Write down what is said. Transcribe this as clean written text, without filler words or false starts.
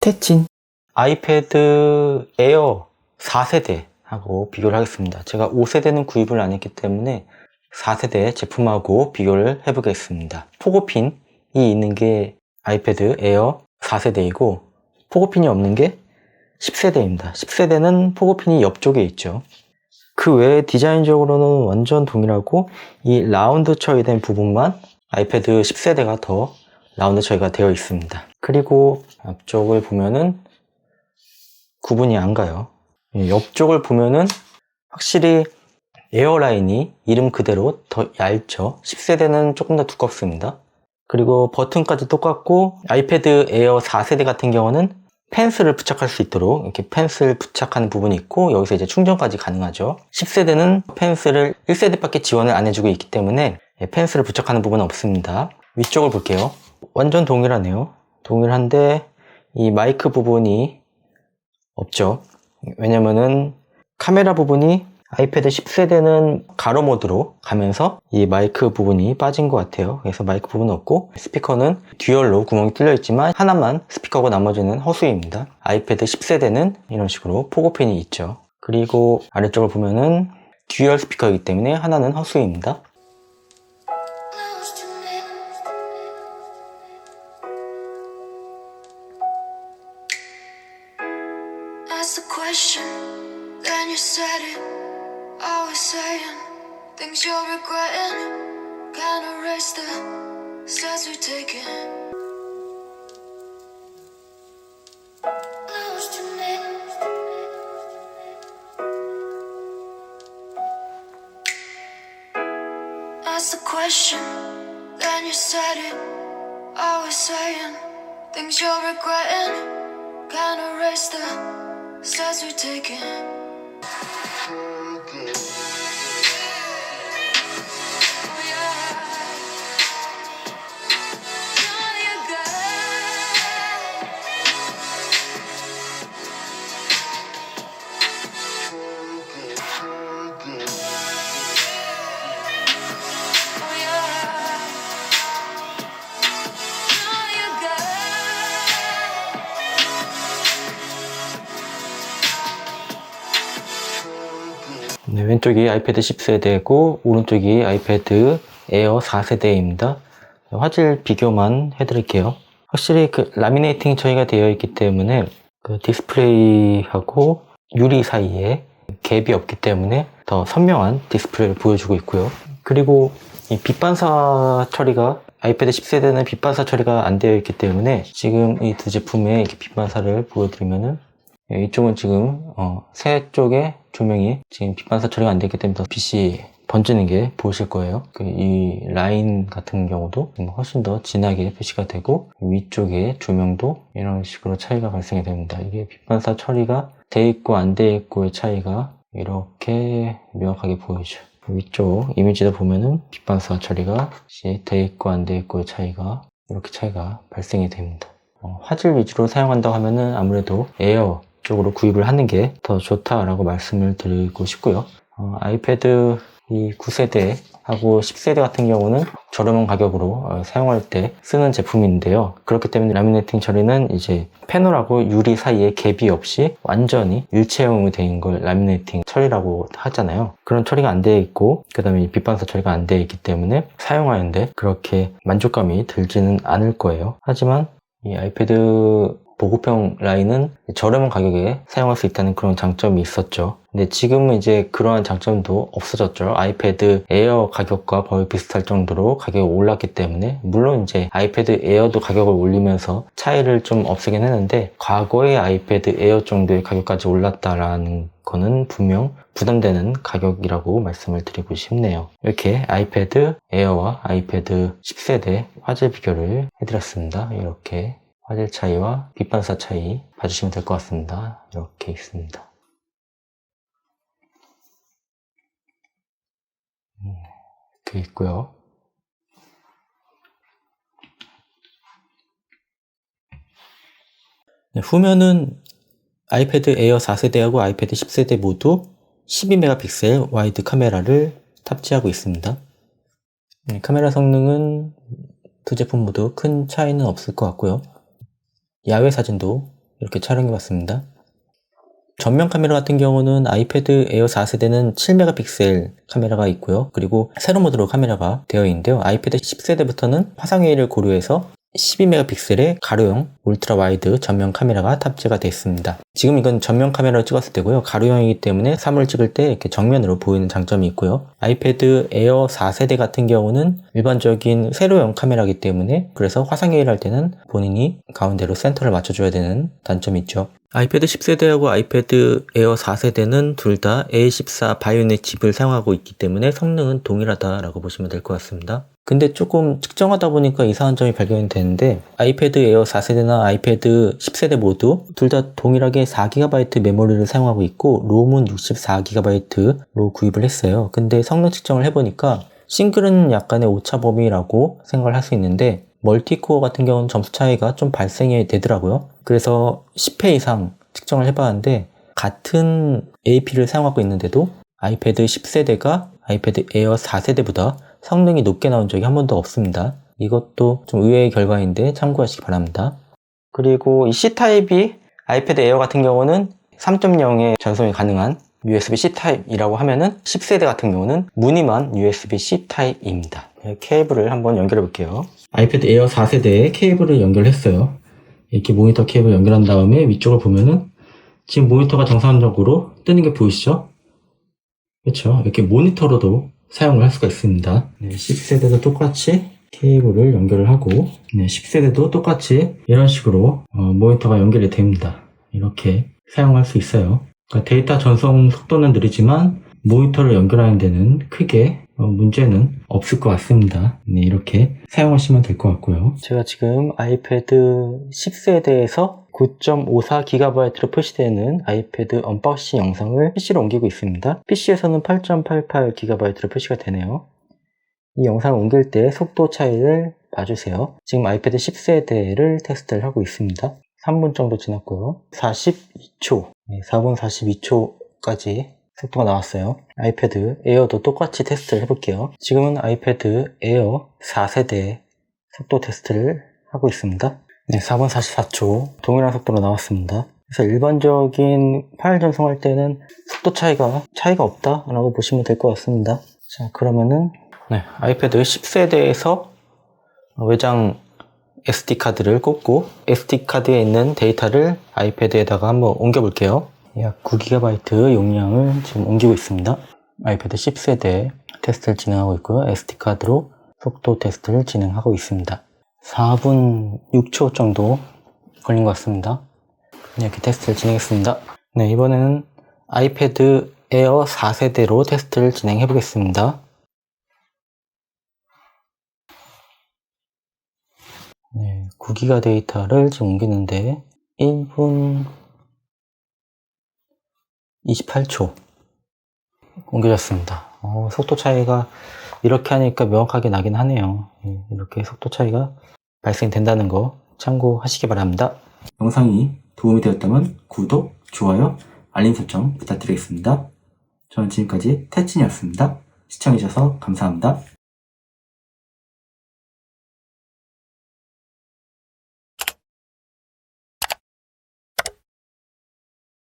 태친 아이패드 에어 4세대하고 비교를 하겠습니다. 제가 5세대는 구입을 안 했기 때문에 4세대 제품하고 비교를 해보겠습니다. 포고핀이 있는 게 아이패드 에어 4세대이고 포고핀이 없는 게 10세대입니다. 10세대는 포고핀이 옆쪽에 있죠. 그 외에 디자인적으로는 완전 동일하고 이 라운드 처리된 부분만 아이패드 10세대가 더 라운드 처리가 되어 있습니다. 그리고 앞쪽을 보면은 구분이 안 가요. 옆쪽을 보면은 확실히 에어라인이 이름 그대로 더 얇죠. 10세대는 조금 더 두껍습니다. 그리고 버튼까지 똑같고 아이패드 에어 4세대 같은 경우는 펜슬을 부착할 수 있도록 이렇게 펜슬 부착하는 부분이 있고 여기서 이제 충전까지 가능하죠. 10세대는 펜슬을 1세대밖에 지원을 안 해주고 있기 때문에 펜슬을 부착하는 부분은 없습니다. 위쪽을 볼게요. 완전 동일하네요. 동일한데 이 마이크 부분이 없죠. 왜냐면은 카메라 부분이 아이패드 10세대는 가로 모드로 가면서 이 마이크 부분이 빠진 것 같아요. 그래서 마이크 부분은 없고 스피커는 듀얼로 구멍이 뚫려 있지만 하나만 스피커고 나머지는 허수입니다. 아이패드 10세대는 이런 식으로 포고핀이 있죠. 그리고 아래쪽을 보면은 듀얼 스피커이기 때문에 하나는 허수입니다. Then you said it, always saying things you're regretting. Can't erase the steps we've taken. Close to me. Ask the question, then you said it, always saying things you're regretting. Can't erase the steps we've taken. 네, 왼쪽이 아이패드 10세대고 오른쪽이 아이패드 에어 4세대입니다. 화질 비교만 해드릴게요. 확실히 그 라미네이팅 처리가 되어 있기 때문에 그 디스플레이하고 유리 사이에 갭이 없기 때문에 더 선명한 디스플레이를 보여주고 있고요. 그리고 이 빛반사 처리가 아이패드 10세대는 빛반사 처리가 안 되어 있기 때문에 지금 이 두 제품의 이렇게 빛반사를 보여드리면은 이쪽은 지금 새 쪽에 조명이 지금 빛반사 처리가 안 되기 때문에 더 빛이 번지는 게 보이실 거예요. 이 라인 같은 경우도 훨씬 더 진하게 표시가 되고 위쪽에 조명도 이런 식으로 차이가 발생이 됩니다. 이게 빛반사 처리가 돼 있고 안 돼 있고의 차이가 이렇게 명확하게 보이죠. 위쪽 이미지도 보면은 빛반사 처리가 돼 있고 안 돼 있고의 차이가 이렇게 차이가 발생이 됩니다. 화질 위주로 사용한다고 하면은 아무래도 에어 쪽으로 구입을 하는 게 더 좋다라고 말씀을 드리고 싶고요. 아이패드 이 9세대하고 10세대 같은 경우는 저렴한 가격으로 사용할 때 쓰는 제품인데요. 그렇기 때문에 라미네이팅 처리는 이제 패널하고 유리 사이에 갭이 없이 완전히 일체형이 된 걸 라미네이팅 처리라고 하잖아요. 그런 처리가 안 되어 있고 그 다음에 빛반사 처리가 안 되어 있기 때문에 사용하는데 그렇게 만족감이 들지는 않을 거예요. 하지만 이 아이패드 보급형 라인은 저렴한 가격에 사용할 수 있다는 그런 장점이 있었죠. 근데 지금은 이제 그러한 장점도 없어졌죠. 아이패드 에어 가격과 거의 비슷할 정도로 가격이 올랐기 때문에 물론 이제 아이패드 에어도 가격을 올리면서 차이를 좀 없애긴 했는데 과거의 아이패드 에어 정도의 가격까지 올랐다라는 거는 분명 부담되는 가격이라고 말씀을 드리고 싶네요. 이렇게 아이패드 에어와 아이패드 10세대 화질 비교를 해드렸습니다. 이렇게 화질 차이와 빛반사 차이 봐주시면 될 것 같습니다. 이렇게 있습니다. 이렇게 있고요. 네, 후면은 아이패드 에어 4세대하고 아이패드 10세대 모두 12메가픽셀 와이드 카메라를 탑재하고 있습니다. 네, 카메라 성능은 두 제품 모두 큰 차이는 없을 것 같고요. 야외 사진도 이렇게 촬영해봤습니다. 전면 카메라 같은 경우는 아이패드 에어 4세대는 7메가픽셀 카메라가 있고요. 그리고 세로 모드로 카메라가 되어 있는데요. 아이패드 10세대부터는 화상회의를 고려해서 12메가픽셀의 가로형 울트라 와이드 전면 카메라가 탑재가 되어 있습니다. 지금 이건 전면 카메라로 찍었을 때고요. 가로형이기 때문에 사물을 찍을 때 이렇게 정면으로 보이는 장점이 있고요. 아이패드 에어 4세대 같은 경우는 일반적인 세로형 카메라이기 때문에 그래서 화상회의를 할 때는 본인이 가운데로 센터를 맞춰줘야 되는 단점이 있죠. 아이패드 10세대하고 아이패드 에어 4세대는 둘 다 A14 바이오닉 칩을 사용하고 있기 때문에 성능은 동일하다라고 보시면 될 것 같습니다. 근데 조금 측정하다 보니까 이상한 점이 발견이 되는데 아이패드 에어 4세대나 아이패드 10세대 모두 둘 다 동일하게 4GB 메모리를 사용하고 있고 롬은 64GB로 구입을 했어요. 근데 성능 측정을 해보니까 싱글은 약간의 오차 범위라고 생각을 할 수 있는데 멀티코어 같은 경우는 점수 차이가 좀 발생이 되더라고요. 그래서 10회 이상 측정을 해봤는데 같은 AP를 사용하고 있는데도 아이패드 10세대가 아이패드 에어 4세대보다 성능이 높게 나온 적이 한 번도 없습니다. 이것도 좀 의외의 결과인데 참고하시기 바랍니다. 그리고 이 C타입이 아이패드 에어 같은 경우는 3.0의 전송이 가능한 USB-C 타입이라고 하면은 10세대 같은 경우는 무늬만 USB-C 타입입니다. 케이블을 한번 연결해 볼게요. 아이패드 에어 4세대에 케이블을 연결했어요. 이렇게 모니터 케이블 연결한 다음에 위쪽을 보면은 지금 모니터가 정상적으로 뜨는 게 보이시죠? 그렇죠. 이렇게 모니터로도 사용을 할 수가 있습니다. 10세대도 똑같이 케이블을 연결을 하고 10세대도 똑같이 이런 식으로 모니터가 연결이 됩니다. 이렇게 사용할 수 있어요. 그러니까 데이터 전송 속도는 느리지만 모니터를 연결하는 데는 크게 문제는 없을 것 같습니다. 이렇게 사용하시면 될 것 같고요. 제가 지금 아이패드 10세대에서 9.54GB로 표시되는 아이패드 언박싱 영상을 PC로 옮기고 있습니다. PC에서는 8.88GB로 표시가 되네요. 이 영상을 옮길 때 속도 차이를 봐주세요. 지금 아이패드 10세대를 테스트를 하고 있습니다. 3분 정도 지났고요. 42초, 4분 42초까지 속도가 나왔어요. 아이패드 에어도 똑같이 테스트를 해볼게요. 지금은 아이패드 에어 4세대 속도 테스트를 하고 있습니다. 4분 44초 동일한 속도로 나왔습니다. 그래서 일반적인 파일 전송할 때는 속도 차이가 없다라고 보시면 될 것 같습니다. 자, 그러면은 아이패드 10세대에서 외장 SD카드를 꽂고 SD카드에 있는 데이터를 아이패드에다가 한번 옮겨 볼게요. 약 9GB 용량을 지금 옮기고 있습니다. 아이패드 10세대 테스트를 진행하고 있고요. SD카드로 속도 테스트를 진행하고 있습니다. 4분 6초 정도 걸린 것 같습니다. 이렇게 테스트를 진행했습니다. 이번에는 아이패드 에어 4세대로 테스트를 진행해 보겠습니다. 9기가 데이터를 지금 옮기는데 1분 28초 옮겨졌습니다. 속도 차이가 이렇게 하니까 명확하게 나긴 하네요. 이렇게 속도 차이가 발생된다는 거 참고하시기 바랍니다. 영상이 도움이 되었다면 구독, 좋아요, 알림 설정 부탁드리겠습니다. 저는 지금까지 태진이었습니다. 시청해주셔서 감사합니다.